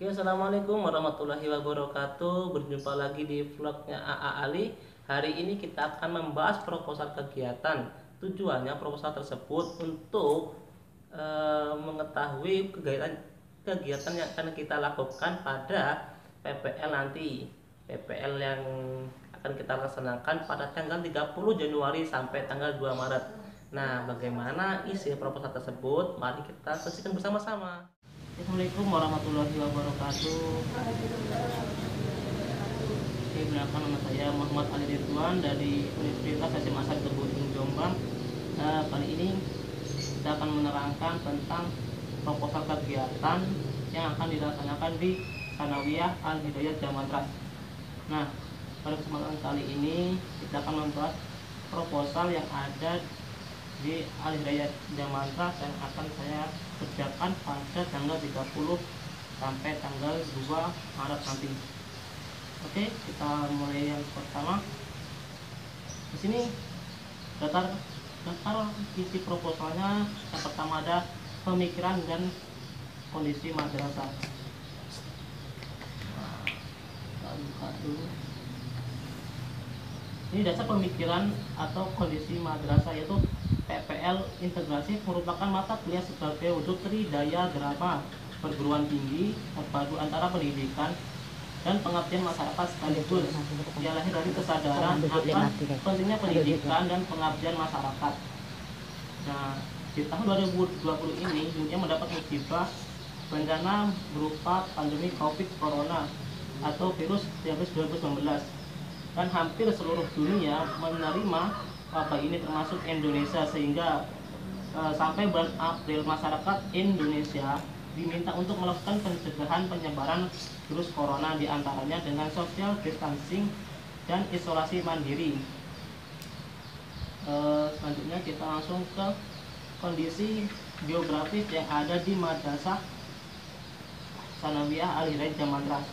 Oke, assalamualaikum warahmatullahi wabarakatuh. Berjumpa lagi di vlognya AA Ali. Hari ini kita akan membahas proposal kegiatan. Tujuannya proposal tersebut untuk mengetahui kegiatan yang akan kita lakukan pada PPL nanti. PPL yang akan kita laksanakan pada tanggal 30 Januari sampai tanggal 2 Maret. Nah, bagaimana isi proposal tersebut? Mari kita saksikan bersama-sama. Assalamualaikum warahmatullahi wabarakatuh. Oke, perkenalkan, nama saya Muhammad Ali Ridwan dari Universitas SMA 1 Bojong Jombang. Kali ini kita akan menerangkan tentang proposal kegiatan yang akan dilaksanakan di Sanawiyah Al Hidayah Jamantras. Nah, pada kesempatan kali ini kita akan membahas proposal yang ada di Al Hidayah Jamantras yang akan saya kerjakan pada tanggal 30 sampai tanggal 2 Maret nanti. Oke, kita mulai yang pertama. Di sini daftar isi proposalnya. Yang pertama ada pemikiran dan kondisi madrasah. Kita buka dulu. Ini dasar pemikiran atau kondisi madrasah, yaitu PPL integrasi merupakan mata kuliah sebagai wujud tridaya drama perguruan tinggi terpadu antara pendidikan dan pengabdian masyarakat sekaligus. Ia lahir dari kesadaran akan pentingnya pendidikan dan pengabdian masyarakat. Nah, di tahun 2020 ini dunia mendapat musibah bencana berupa pandemi COVID Corona atau virus 2019, dan hampir seluruh dunia menerima wabah ini termasuk Indonesia, sehingga sampai bulan April masyarakat Indonesia diminta untuk melakukan pencegahan penyebaran virus corona, diantaranya dengan social distancing dan isolasi mandiri. Selanjutnya kita langsung ke kondisi geografis yang ada di Madrasah Sanawiyah Al Hidayah Jamantras.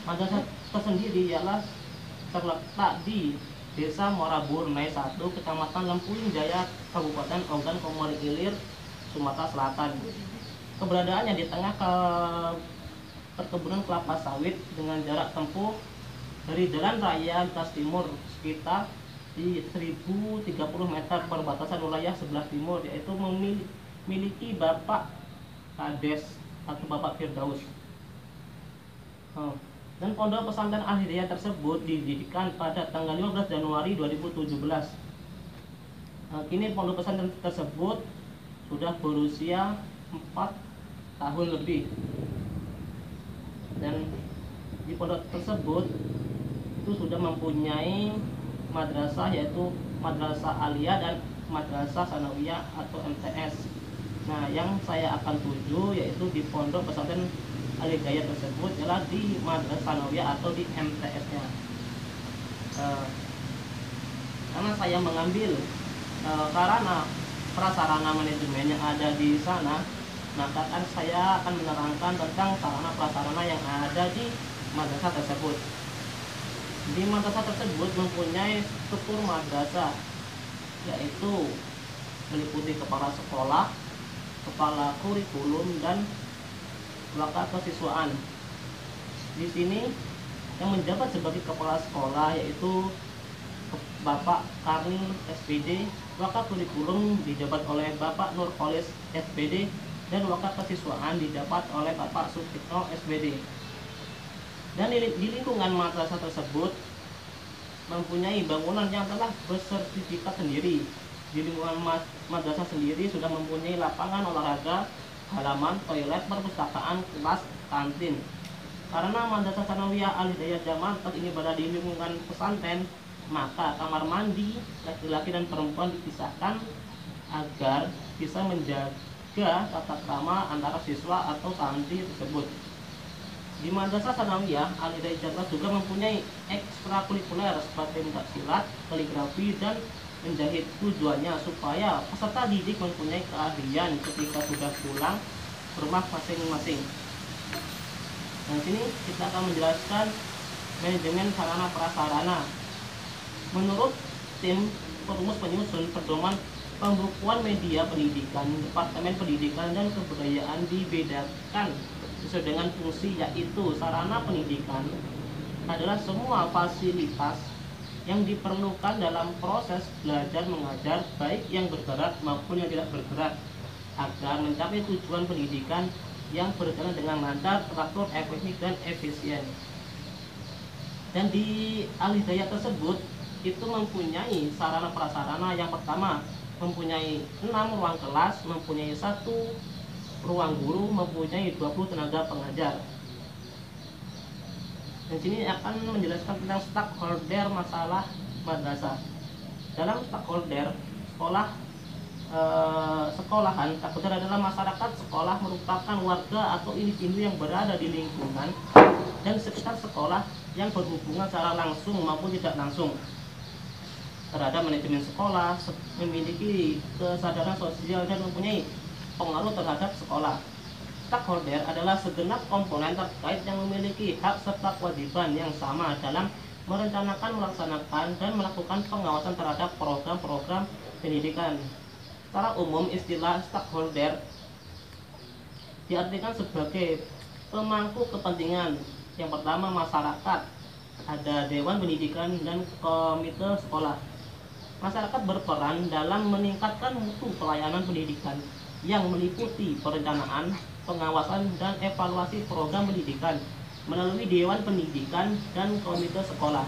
Madrasah tersendiri ialah terletak di Desa Morabur Nai 1, Kecamatan Lempuing Jaya, Kabupaten Ogan Komering Ilir, Sumatera Selatan. Keberadaannya di tengah perkebunan kelapa sawit dengan jarak tempuh dari Jalan Raya Lintas Timur sekitar di 1030 meter perbatasan wilayah sebelah timur, yaitu memiliki Bapak Kades atau Bapak Firdaus. Dan pondok pesantren Al Hidayah tersebut didirikan pada tanggal 15 Januari 2017. Kini pondok pesantren tersebut sudah berusia 4 tahun lebih, dan di pondok tersebut itu sudah mempunyai madrasah, yaitu Madrasah Aliyah dan Madrasah Sanawiyah atau MTS. Nah, yang saya akan tuju yaitu di pondok pesantren Al Hidayah tersebut adalah di Madrasah Sanawiyah atau di MTS-nya. Karena saya mengambil sarana prasarana manajemen yang ada di sana, maka saya akan menerangkan tentang sarana prasarana yang ada di madrasah tersebut. Di madrasah tersebut mempunyai struktur madrasah, yaitu meliputi kepala sekolah, kepala kurikulum, dan wakil kesiswaan. Di sini yang menjabat sebagai kepala sekolah yaitu Bapak Karni SPD, wakil kurikulum dijabat oleh Bapak Nurholis SPD, dan wakil kesiswaan dijabat oleh Bapak Sutikno SPD. Dan di lingkungan madrasah tersebut mempunyai bangunan yang telah bersertifikat sendiri. Di lingkungan madrasah sendiri sudah mempunyai lapangan olahraga, halaman, toilet, perpustakaan, kelas, kantin. Karena Madrasah Sanawiyah Al Hidayah Jamantras ini berada di lingkungan pesantren, maka kamar mandi laki-laki dan perempuan dipisahkan agar bisa menjaga tata krama antara siswa atau santri tersebut. Di Madrasah Sanawiyah Al Hidayah Jamantras juga mempunyai ekstrakurikuler seperti pencaksilat, kaligrafi, dan menjahit. Tujuannya supaya peserta didik mempunyai keahlian ketika sudah pulang ke rumah masing-masing. Nah, sini kita akan menjelaskan manajemen sarana prasarana. Menurut tim perumus penyusun pedoman pembukuan media pendidikan, Departemen Pendidikan dan Kebudayaan dibedakan sesuai dengan fungsi, yaitu sarana pendidikan adalah semua fasilitas yang diperlukan dalam proses belajar mengajar, baik yang bergerak maupun yang tidak bergerak, agar mencapai tujuan pendidikan yang berjalan dengan lancar, teratur, efektif, dan efisien. Dan di Al-Hidayah tersebut itu mempunyai sarana prasarana. Yang pertama, mempunyai 6 ruang kelas, mempunyai 1 ruang guru, mempunyai 20 tenaga pengajar. Dan sini akan menjelaskan tentang stakeholder masalah madrasah. Dalam stakeholder sekolahan, stakeholder adalah masyarakat sekolah, merupakan warga atau individu yang berada di lingkungan dan sekitar sekolah yang berhubungan secara langsung maupun tidak langsung terhadap manajemen sekolah, memiliki kesadaran sosial dan mempunyai pengaruh terhadap sekolah. Stakeholder adalah segenap komponen terkait yang memiliki hak serta kewajiban yang sama dalam merencanakan, melaksanakan, dan melakukan pengawasan terhadap program-program pendidikan. Secara umum, istilah stakeholder diartikan sebagai pemangku kepentingan. Yang pertama, masyarakat, ada dewan pendidikan dan komite sekolah. Masyarakat berperan dalam meningkatkan mutu pelayanan pendidikan yang meliputi perencanaan, pengawasan, dan evaluasi program pendidikan melalui Dewan Pendidikan dan Komite Sekolah.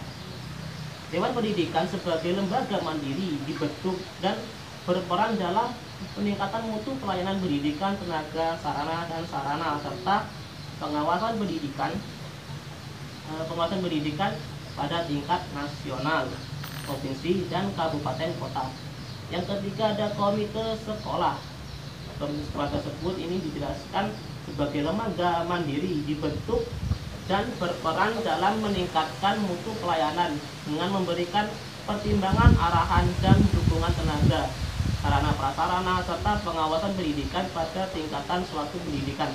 Dewan Pendidikan sebagai lembaga mandiri dibentuk dan berperan dalam peningkatan mutu pelayanan pendidikan, tenaga, sarana, dan sarana, serta pengawasan pendidikan pada tingkat nasional, provinsi, dan kabupaten kota. Yang ketiga, ada komite sekolah. Komite sekolah tersebut ini dijelaskan sebagai lembaga mandiri dibentuk dan berperan dalam meningkatkan mutu pelayanan dengan memberikan pertimbangan, arahan, dan dukungan tenaga, sarana prasarana, serta pengawasan pendidikan pada tingkatan suatu pendidikan.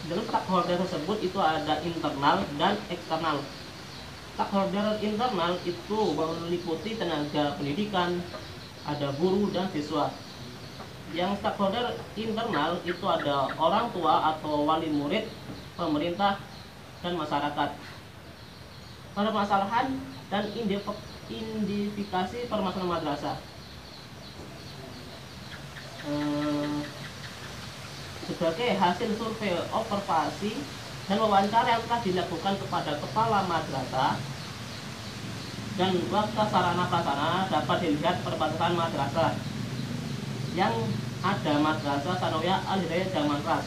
Dalam stakeholder tersebut itu ada internal dan eksternal. Stakeholder internal itu meliputi tenaga pendidikan, ada guru dan siswa. Yang stakeholder internal itu ada orang tua atau wali murid, pemerintah, dan masyarakat. Permasalahan dan identifikasi permasalahan madrasah. Sebagai hasil survei observasi dan wawancara yang telah dilakukan kepada kepala madrasah dan warga sarana prasarana, dapat dilihat perbatasan madrasah yang ada Madrasah Tsanawiyah Al-Hidayah Damanras.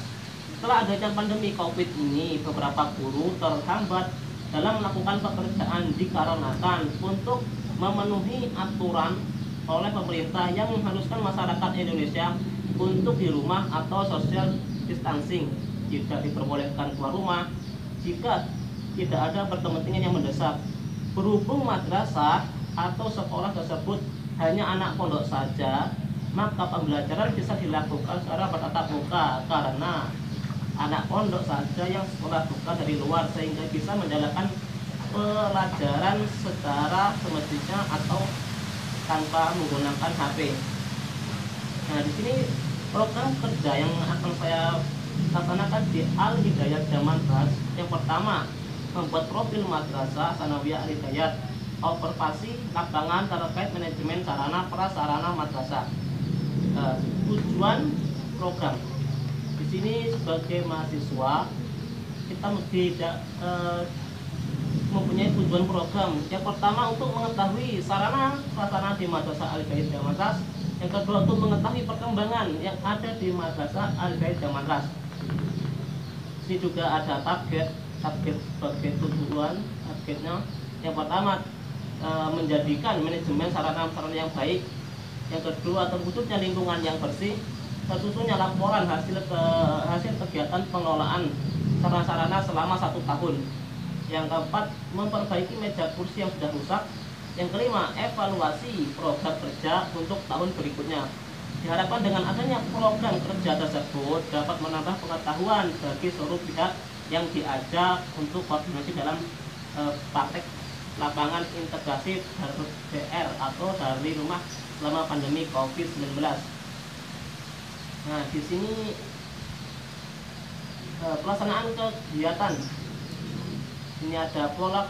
Setelah adanya pandemi Covid ini, beberapa guru terhambat dalam melakukan pekerjaan dikarenakan untuk memenuhi aturan oleh pemerintah yang mengharuskan masyarakat Indonesia untuk di rumah atau social distancing, tidak diperbolehkan keluar rumah jika tidak ada berkepentingan yang mendesak. Berhubung madrasah atau sekolah tersebut hanya anak pondok saja, maka pembelajaran bisa dilakukan secara bertatap muka karena anak pondok saja yang sekolah bukan dari luar, sehingga bisa menjalankan pelajaran secara semestinya atau tanpa menggunakan HP. Nah, di sini program kerja yang akan saya laksanakan di Al-Hidayah Damanras. Yang pertama, membuat profil Madrasah Tsanawiyah Al-Hidayah, observasi lapangan terkait manajemen sarana prasarana madrasah. Tujuan program di sini sebagai mahasiswa kita tidak mempunyai tujuan program. Yang pertama, untuk mengetahui sarana prasarana di Madrasah Al-Hidayah Damanras. Yang kedua, untuk mengetahui perkembangan yang ada di Madrasah Al-Hidayah Damanras. Ini juga ada target sebagai tujuan. Targetnya yang pertama, menjadikan manajemen sarana-sarana yang baik. Yang kedua, terwujudnya lingkungan yang bersih, tersusunnya laporan hasil kegiatan pengelolaan sarana-sarana selama 1 tahun. Yang keempat, memperbaiki meja kursi yang sudah rusak. Yang kelima, evaluasi program kerja untuk tahun berikutnya. Diharapkan dengan adanya program kerja tersebut dapat menambah pengetahuan bagi seluruh pihak yang diajak untuk koordinasi dalam praktek lapangan integrasi DR atau dari rumah selama pandemi COVID-19. Nah, di sini pelaksanaan kegiatan. Ini ada pola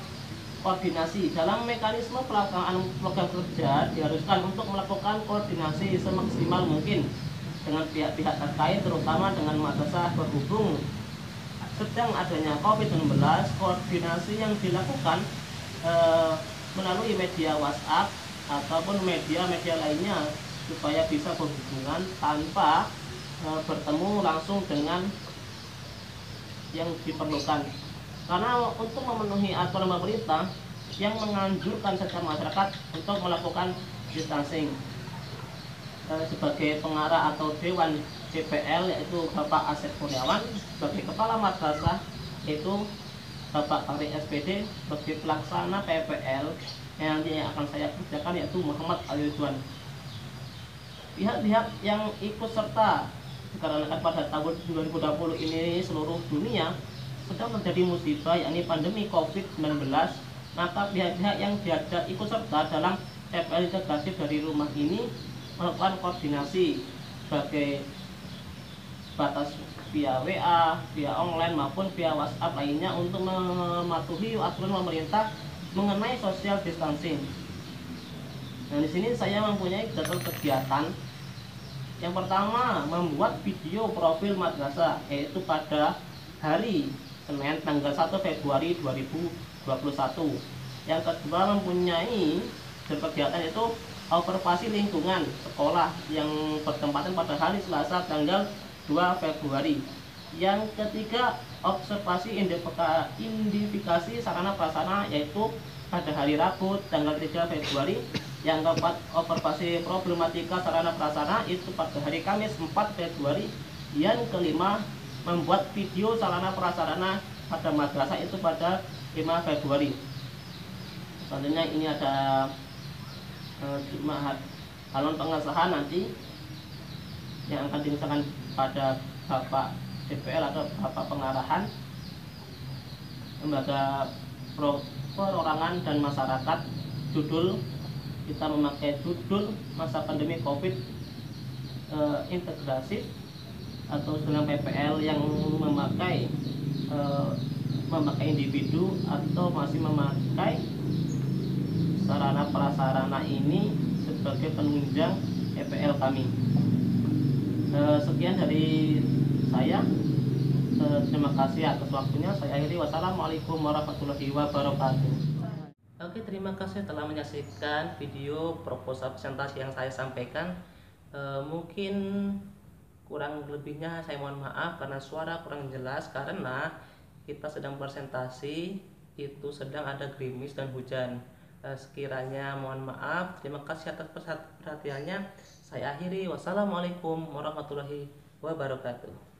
koordinasi. Dalam mekanisme pelaksanaan program kerja diharuskan untuk melakukan koordinasi semaksimal mungkin dengan pihak-pihak terkait, terutama dengan madrasah. Berhubung sedang adanya COVID-19, koordinasi yang dilakukan melalui media WhatsApp ataupun media-media lainnya supaya bisa berhubungan tanpa bertemu langsung dengan yang diperlukan. Karena untuk memenuhi aturan pemerintah yang menganjurkan setiap masyarakat untuk melakukan distancing, sebagai pengarah atau dewan DPL yaitu Bapak Asep Kurniawan, sebagai kepala madrasah yaitu Bapak Fahri SPD, sebagai pelaksana PPL yang nantinya akan saya kerjakan yaitu Muhammad Ali Ridwan. Pihak-pihak yang ikut serta dikarenakan pada tahun 2020 ini seluruh dunia sedang terjadi musibah yakni pandemi COVID-19, maka pihak-pihak yang diajak ikut serta dalam TPL integratif dari rumah ini melakukan koordinasi sebagai batas via WA, via online maupun via WhatsApp lainnya untuk mematuhi aturan pemerintah mengenai social distancing. Nah, di sini saya mempunyai jadwal kegiatan. Yang pertama, membuat video profil madrasah yaitu pada hari Senin tanggal 1 Februari 2021. Yang kedua, mempunyai kegiatan itu observasi lingkungan sekolah yang bertempatan pada hari Selasa tanggal 2 Februari. Yang ketiga, observasi identifikasi sarana prasarana yaitu pada hari Rabu tanggal 3 Februari. Yang keempat, observasi problematika sarana prasarana itu pada hari Kamis 4 Februari. Yang kelima, membuat video sarana prasarana pada madrasah itu pada 5 Februari. Selanjutnya ini ada calon pengesahan nanti yang akan diusahakan pada Bapak DPL atau Bapak Pengarahan Lembaga Perorangan dan Masyarakat. Judul kita memakai judul masa pandemi COVID integrasif atau dalam PPL yang memakai individu atau masih memakai sarana prasarana ini sebagai penunjang PPL kami. Sekian dari saya. Terima kasih atas waktunya. Saya akhiri. Wassalamualaikum warahmatullahi wabarakatuh. Oke, terima kasih telah menyaksikan video proposal presentasi yang saya sampaikan. Mungkin kurang lebihnya saya mohon maaf karena suara kurang jelas, karena kita sedang presentasi itu sedang ada gerimis dan hujan. Sekiranya mohon maaf. Terima kasih atas perhatiannya. Saya akhiri. Wassalamualaikum warahmatullahi wabarakatuh.